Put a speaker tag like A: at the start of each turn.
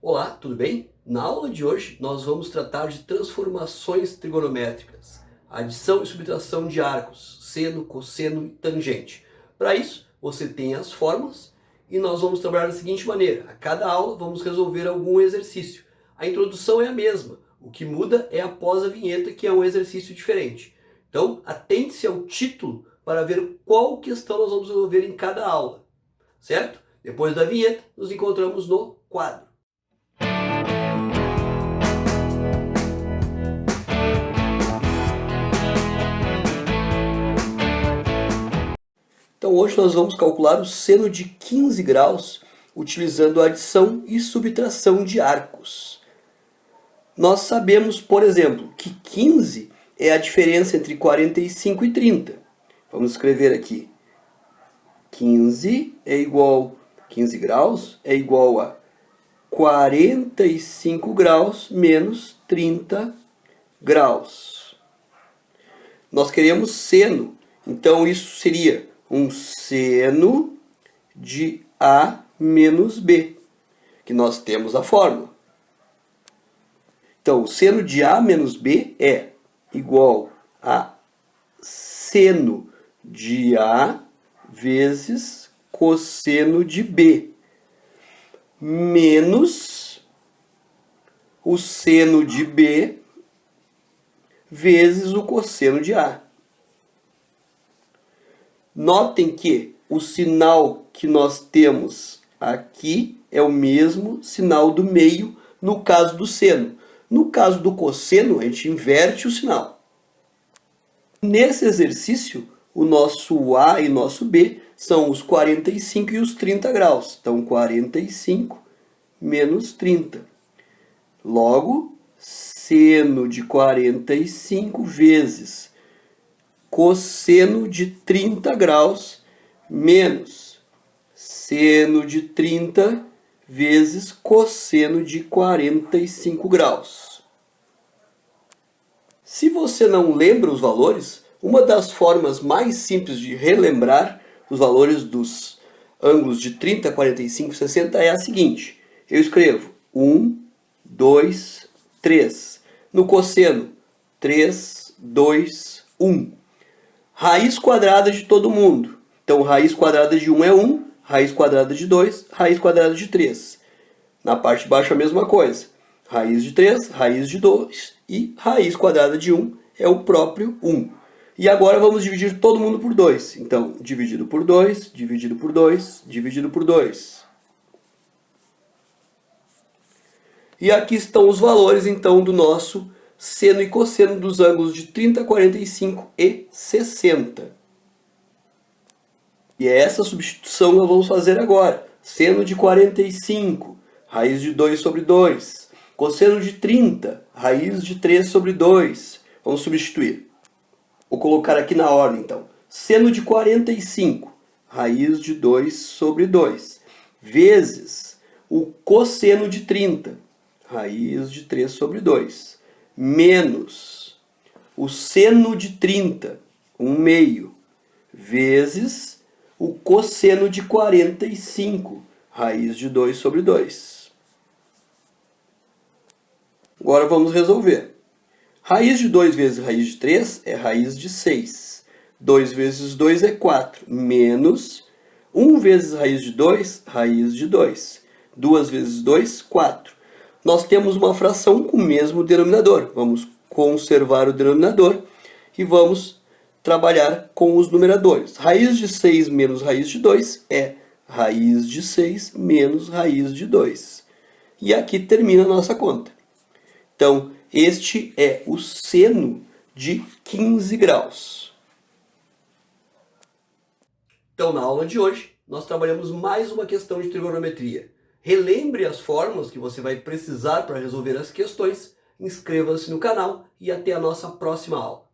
A: Olá, tudo bem? Na aula de hoje nós vamos tratar de transformações trigonométricas, adição e subtração de arcos, seno, cosseno e tangente. Para isso, você tem as fórmulas e nós vamos trabalhar da seguinte maneira. A cada aula vamos resolver algum exercício. A introdução é a mesma, o que muda é após a vinheta, que é um exercício diferente. Então, atente-se ao título para ver qual questão nós vamos resolver em cada aula, certo? Depois da vinheta, nos encontramos no quadro. Então hoje nós vamos calcular o seno de 15 graus utilizando a adição e subtração de arcos. Nós sabemos, por exemplo, que 15 é a diferença entre 45 e 30. Vamos escrever aqui. 15 graus é igual a 45 graus menos 30 graus. Nós queremos seno, então isso seria um seno de A menos B, que nós temos a fórmula. Então, o seno de A menos B é igual a seno de A vezes cosseno de B, menos o seno de B vezes o cosseno de A. Notem que o sinal que nós temos aqui é o mesmo sinal do meio no caso do seno. No caso do cosseno, a gente inverte o sinal. Nesse exercício, o nosso A e nosso B são os 45 e os 30 graus. Então, 45 menos 30. Logo, seno de 45 vezes cosseno de 30 graus menos seno de 30 vezes cosseno de 45 graus. Se você não lembra os valores, uma das formas mais simples de relembrar os valores dos ângulos de 30, 45 e 60 é a seguinte. Eu escrevo 1, 2, 3. No cosseno, 3, 2, 1. Raiz quadrada de todo mundo. Então, raiz quadrada de 1 é 1, raiz quadrada de 2, raiz quadrada de 3. Na parte de baixo a mesma coisa. Raiz de 3, raiz de 2 e raiz quadrada de 1 é o próprio 1. E agora vamos dividir todo mundo por 2. Então, dividido por 2, dividido por 2, dividido por 2. E aqui estão os valores, então, do nosso seno e cosseno dos ângulos de 30, 45 e 60. E é essa substituição que nós vamos fazer agora. Seno de 45, raiz de 2 sobre 2. Cosseno de 30, raiz de 3 sobre 2. Vamos substituir. Vou colocar aqui na ordem, então. Seno de 45, raiz de 2 sobre 2. Vezes o cosseno de 30, raiz de 3 sobre 2. Menos o seno de 30, 1/2, vezes o cosseno de 45, raiz de 2 sobre 2. Agora vamos resolver. Raiz de 2 vezes raiz de 3 é raiz de 6. 2 vezes 2 é 4, menos 1 vezes raiz de 2, raiz de 2. 2 vezes 2, 4. Nós temos uma fração com o mesmo denominador. Vamos conservar o denominador e vamos trabalhar com os numeradores. Raiz de 6 menos raiz de 2 é raiz de 6 menos raiz de 2. E aqui termina a nossa conta. Então, este é o seno de 15 graus. Então, na aula de hoje, nós trabalhamos mais uma questão de trigonometria. Relembre as fórmulas que você vai precisar para resolver as questões, inscreva-se no canal e até a nossa próxima aula.